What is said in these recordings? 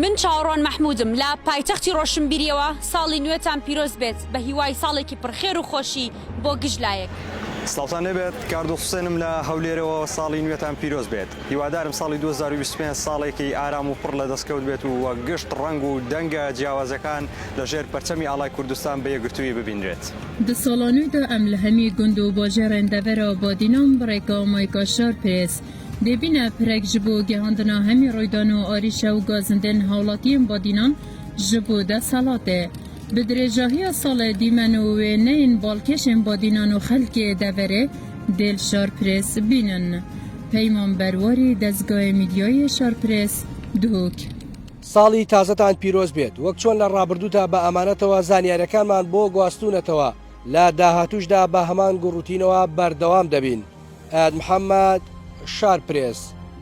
من چاوەڕوان مەحموودم لە پایتەختی ڕۆشنبیریەوە ساڵی نوێتان پیرۆز بێت بە هیوای ساڵێکی پڕخێر و خۆشی بۆ گژلایەک. سڵتان نەبێت کاردۆ حوسێنم لە هەولێرەوە ساڵی نوێتان پیرۆز بێت. هیوادارم ساڵی 2025 ساڵێکی ئارام و پڕ لە دەستکەوت بێت و وە گشت ڕنگ و دەنگە جیاوازەکان لەژێر پەرچەمی ئاڵای کوردستان بە یەکگرتووی ببینرێت. Di Salonê de em li hemî gund û bajarên devera Badînan birêka Mayka Şarpêz dêbîne pirek ji bo gihandina hemî roydan û arîşa û gazindên hawlatiyên Badînan ji bo desalatê. Bi dirêjahiya salê dîmen û wêneyên balkêşên Badînan û xelkê deverê dêl Şarpêz bînin. Peyman berwarî dezgahê mîdyayê Şarpêz dihok. ساڵی تازەتان پیرۆز بێت وەک چۆن لە ڕابردوودا بە ئەمانەتەوە زانیاریەکانمان بۆ گواستونەتەوە لە داهاتوشدا بە هەمان گوڕوتینەوە بەردەوام دەبین. ئاد محەممەد شارپرێس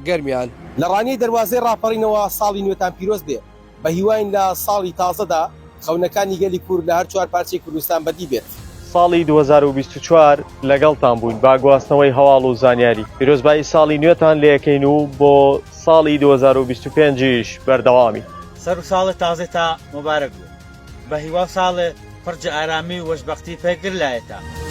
گەرمیان لە ڕانی دەواازەی ڕاپەڕینەوە ساڵی نوێتان پیرۆز بێ بە هیواین لە ساڵی تازەدا خەونەکانی گەلی کورد لە هەر چوار پارچەی کوردستان بەدی بێت. ساڵی 2024 لەگەڵتان بووین با گواستنەوەی هەواڵ و زانیاری پیرۆزبایی ساڵی نوێتان لێەکەین و بۆ ساڵی 2025ش بەردەوامی. سەر و ساڵی تازە تا مبارەک بوو بە هیوا ساڵێ پڕجە ئارامی و وەشبەختی پێگر لایەتە.